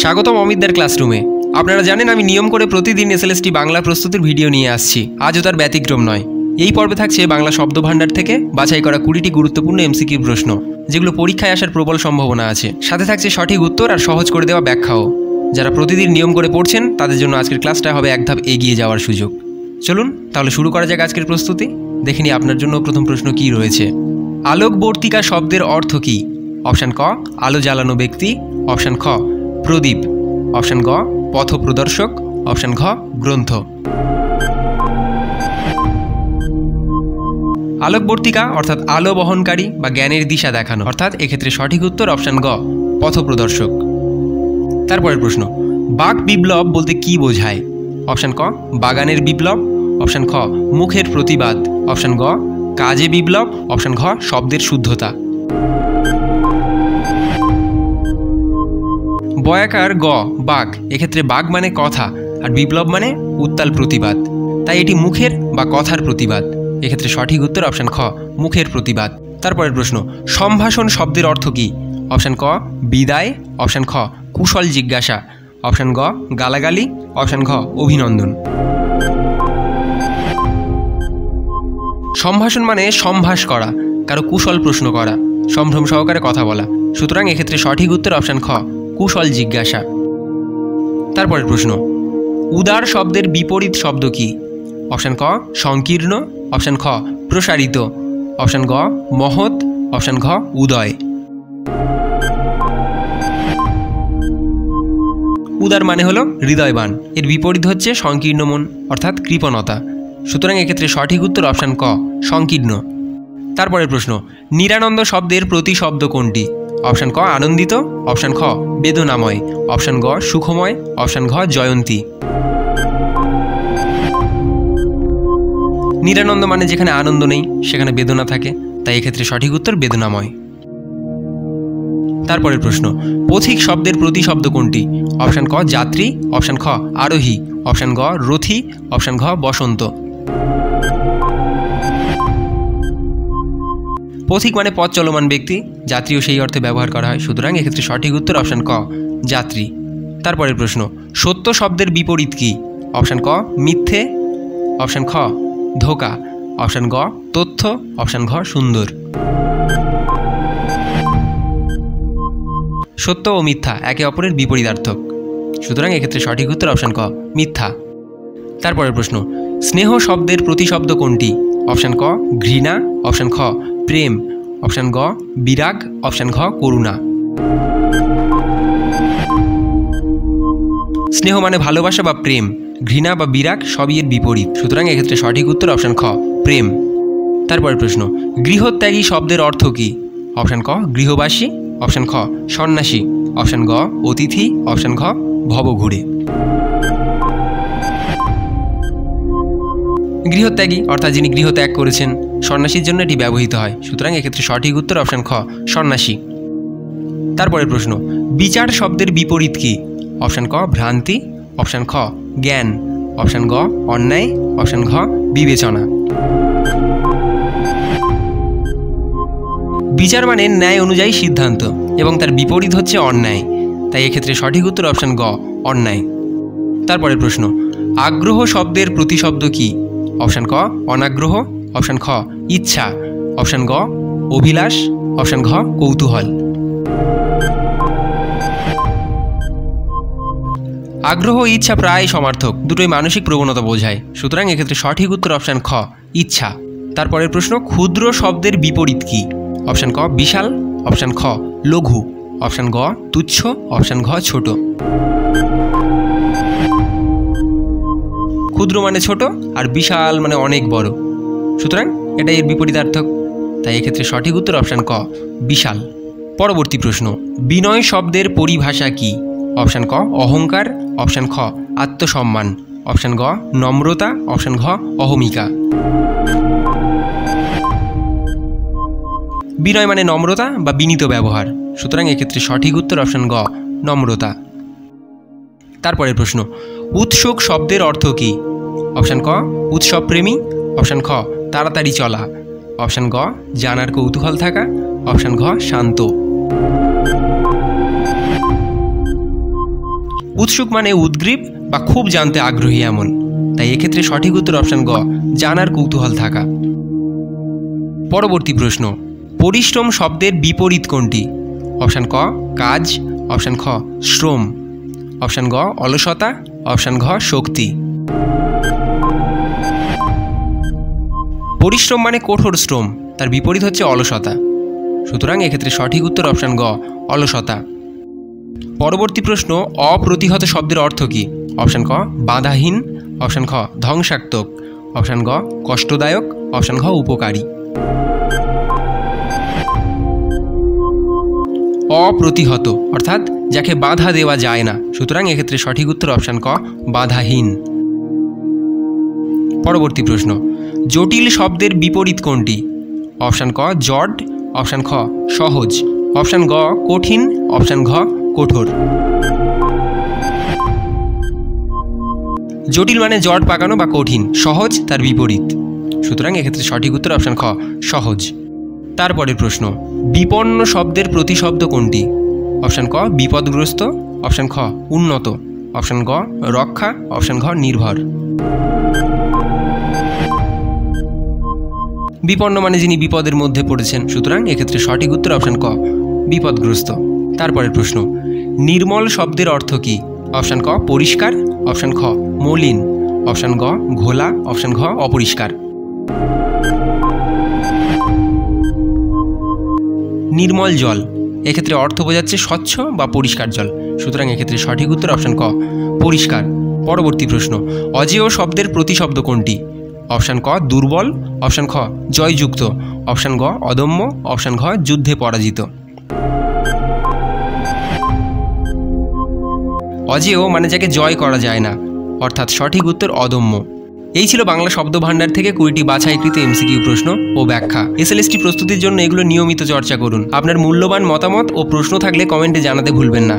স্বাগতম অমিতদার ক্লাসরুমে। আপনারা জানেন আমি নিয়ম করে প্রতিদিন এসএলএসটি বাংলা প্রস্তুতির ভিডিও নিয়ে আসছি। আজও তার ব্যতিক্রম নয়। এই পর্বে থাকছে বাংলা শব্দভাণ্ডার থেকে বাছাই করা 20টি গুরুত্বপূর্ণ এমসিকিউ প্রশ্ন, যেগুলো পরীক্ষায় আসার প্রবল সম্ভাবনা আছে। সাথে থাকছে সঠিক উত্তর আর সহজ করে দেওয়া ব্যাখ্যাও। যারা প্রতিদিন নিয়ম করে পড়ছেন তাদের জন্য আজকের ক্লাসটা হবে এক ধাপ এগিয়ে যাওয়ার সুযোগ। চলুন তাহলে শুরু করা যাক আজকের প্রস্তুতি। দেখিনি আপনার জন্য প্রথম প্রশ্ন কি রয়েছে। আলোকবর্তিকা শব্দের অর্থ কী? অপশান ক আলো জ্বালানো ব্যক্তি, অপশান খ প্রদীপ, অপশান গ পথপ্রদর্শক, অপশান ঘ গ্রন্থ। আলোকবর্তিকা অর্থাৎ আলো বহনকারী বা জ্ঞানের দিশা দেখানো, অর্থাৎ এক্ষেত্রে সঠিক উত্তর অপশান গ পথপ্রদর্শক। তারপরের প্রশ্ন, বাক বিপ্লব বলতে কি বোঝায়? অপশান ক বাগানের বিপ্লব, অপশান খ মুখের প্রতিবাদ, অপশান গ কাজে বিপ্লব, অপশান ঘ শব্দের শুদ্ধতা। বয়াকার গ বাক, এক্ষেত্রে বাক মানে কথা আর বিপ্লব মানে উত্তাল প্রতিবাদ, তাই এটি মুখের বা কথার প্রতিবাদ। এক্ষেত্রে সঠিক উত্তর অপশান খ মুখের প্রতিবাদ। তারপরের প্রশ্ন, সম্ভাষণ শব্দের অর্থ কী? অপশান ক বিদায়, অপশান খ কুশল জিজ্ঞাসা, অপশান গ গালাগালি, অপশান ঘ অভিনন্দন। সম্ভাষণ মানে সম্ভাস করা, কারো কুশল প্রশ্ন করা, সম্ভ্রম সহকারে কথা বলা। সুতরাং এক্ষেত্রে সঠিক উত্তর অপশান খ কুশল জিজ্ঞাসা। তারপরের প্রশ্ন, উদার শব্দের বিপরীত শব্দ কী? অপশান ক সংকীর্ণ, অপশান খ প্রসারিত, অপশান গ মহৎ, অপশান ঘ উদয়। উদার মানে হলো হৃদয়বান, এর বিপরীত হচ্ছে সংকীর্ণ মন অর্থাৎ কৃপণতা। সুতরাং এক্ষেত্রে সঠিক উত্তর অপশান ক সংকীর্ণ। তারপরের প্রশ্ন, নিরানন্দ শব্দের প্রতিশব্দ কোনটি? অপশান ক আনন্দিত, অপশান খ বেদনাময়, অপশান গ সুখময়, অপশান ঘ জয়ন্তী। নিরানন্দ মানে যেখানে আনন্দ নেই সেখানে বেদনা থাকে, তাই এক্ষেত্রে সঠিক উত্তর বেদনাময়। তারপরের প্রশ্ন, পথিক শব্দের প্রতিশব্দ কোনটি? অপশান ক যাত্রী, অপশান খ আরোহী, অপশান গ রথী, অপশান ঘ বসন্ত। পথিক মানে পথ চলমান ব্যক্তি, যাত্রীও সেই অর্থে ব্যবহার করা হয়। সুতরাং এক্ষেত্রে সঠিক উত্তর অপশান ক যাত্রী। তারপরের প্রশ্ন, সত্য শব্দের বিপরীত কী? অপশান ক মিথ্যে, অপশান খ ধোঁকা, অপশান গ তথ্য, অপশান ঘ সুন্দর। সত্য ও মিথ্যা একে অপরের বিপরীতার্থক, সুতরাং এক্ষেত্রে সঠিক উত্তর অপশান ক মিথ্যা। তারপরের প্রশ্ন, স্নেহ শব্দের প্রতিশব্দ কোনটি? অপশান ক ঘৃণা, অপশান খ প্রেম, অপশান গ বিরাগ, অপশান ঘ করুণা। স্নেহ মানে ভালোবাসা বা প্রেম, ঘৃণা বা বিরাগ সবই এর বিপরীত। সুতরাং এক্ষেত্রে সঠিক উত্তর অপশান খ প্রেম। তারপরের প্রশ্ন, গৃহত্যাগী শব্দের অর্থ কী? অপশান ক গৃহবাসী, অপশান খ সন্ন্যাসী, অপশান গ অতিথি, অপশান ঘ ভবঘুরে। গৃহত্যাগী অর্থাৎ যিনি গৃহত্যাগ করেছেন, সন্ন্যাসীর জন্য এটি ব্যবহৃত হয়। সুতরাং এক্ষেত্রে সঠিক উত্তর অপশান খ সন্ন্যাসী। তারপরের প্রশ্ন, বিচার শব্দের বিপরীত কী? অপশান ক ভ্রান্তি, অপশান খ জ্ঞান, অপশান গ অন্যায়, অপশান ঘ বিবেচনা। বিচার মানে ন্যায় অনুযায়ী সিদ্ধান্ত এবং তার বিপরীত হচ্ছে অন্যায়, তাই এক্ষেত্রে সঠিক উত্তর অপশান গ অন্যায়। তারপরের প্রশ্ন, আগ্রহ শব্দের প্রতিশব্দ কী? অপশান ক অনাগ্রহ, অপশান খ ইচ্ছা, অপশান গ অভিলাষ, অপশান ঘ কৌতূহল। আগ্রহ ও ইচ্ছা প্রায় সমার্থক, দুটোই মানসিক প্রবণতা বোঝায়। সুতরাং এক্ষেত্রে সঠিক উত্তর অপশান খ ইচ্ছা। তারপরের প্রশ্ন, ক্ষুদ্র শব্দের বিপরীত কী? অপশান ক বিশাল, অপশান খ লঘু, অপশান গ তুচ্ছ, অপশান ঘ ছোট। ক্ষুদ্র মানে ছোট আর বিশাল মানে অনেক বড়, সুতরাং এটা এর বিপরীতার্থক, তাই এক্ষেত্রে সঠিক উত্তর অপশান ক বিশাল। পরবর্তী প্রশ্ন, বিনয় শব্দের পরিভাষা কী? অপশান ক অহংকার, অপশান খ আত্মসম্মান, অপশান গ নম্রতা, অপশান ঘ অহমিকা। বিনয় মানে নম্রতা বা বিনীত ব্যবহার, সুতরাং এক্ষেত্রে সঠিক উত্তর অপশান গ নম্রতা। তারপরের প্রশ্ন, উৎসুক শব্দের অর্থ কী? অপশান ক উৎসব প্রেমী, অপশান খ তাড়াতাড়ি চলা, অপশান গ জানার কৌতূহল থাকা, অপশান ঘ শান্ত। উৎসুক মানে উদ্গ্রীব বা খুব জানতে আগ্রহী এমন, তাই এক্ষেত্রে সঠিক উত্তর অপশান গ, জানার কৌতূহল থাকা। পরবর্তী প্রশ্ন, পরিশ্রম শব্দের বিপরীত কোনটি? অপশান ক কাজ, অপশান খ শ্রম, অপশান গ অলসতা, অপশান ঘ শক্তি। পরিশ্রম মানে কঠোর শ্রম, তার বিপরীত হচ্ছে অলসতা, সুতরাং এক্ষেত্রে সঠিক উত্তর অপশান গ অলসতা। পরবর্তী প্রশ্ন, অপ্রতিহত শব্দের অর্থ কী? অপশান ক বাধাহীন, অপশান খ ধ্বংসাত্মক, অপশান গ কষ্টদায়ক, অপশান ঘ উপকারী। অপ্রতিহত অর্থাৎ যাকে বাধা দেওয়া যায় না, সুতরাং এক্ষেত্রে সঠিক উত্তর অপশান ক বাধাহীন। পরবর্তী প্রশ্ন, জটিল শব্দের বিপরীত কোনটি? অপশান ক জড, অপশান খ সহজ, অপশান গ কঠিন, অপশান ঘ কঠোর। জটিল মানে জট পাকানো বা কঠিন, সহজ তার বিপরীত, সুতরাং এক্ষেত্রে সঠিক উত্তর অপশান খ সহজ। তারপরের প্রশ্ন, বিপন্ন শব্দের প্রতিশব্দ কোনটি? অপশান ক বিপদগ্রস্ত, অপশান খ উন্নত, অপশান গ রক্ষা, অপশান ঘ নির্ভর। বিপন্ন মানে যিনি বিপদের মধ্যে পড়েছেন, সুতরাং এক্ষেত্রে সঠিক উত্তর অপশান ক বিপদগ্রস্ত। তারপরের প্রশ্ন, নির্মল শব্দের অর্থ কী? অপশান ক পরিষ্কার, অপশান খ মলিন, অপশান গ ঘোলা, অপশান ঘ অপরিষ্কার। নির্মল জল, এক্ষেত্রে অর্থ বোঝাচ্ছে স্বচ্ছ বা পরিষ্কার জল, সুতরাং এক্ষেত্রে সঠিক উত্তর অপশান ক পরিষ্কার। পরবর্তী প্রশ্ন, অজেয় শব্দের প্রতিশব্দ কোনটি? অপশান ক দুর্বল, অপশান খ জয়যুক্ত, অপশান গ অদম্য, অপশান ঘ যুদ্ধে পরাজিত। অজেয় মানে যাকে জয় করা যায় না, অর্থাৎ সঠিক উত্তর অদম্য। এই ছিল বাংলা শব্দ ভাণ্ডার থেকে 20টি বাছাইকৃত এমসিকিউ প্রশ্ন ও ব্যাখ্যা। এসএলএসটি প্রস্তুতির জন্য এগুলো নিয়মিত চর্চা করুন। আপনার মূল্যবান মতামত ও প্রশ্ন থাকলে কমেন্টে জানাতে ভুলবেন না।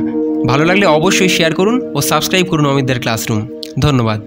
ভালো লাগলে অবশ্যই শেয়ার করুন ও সাবস্ক্রাইব করুন অমিতদের ক্লাসরুম। ধন্যবাদ।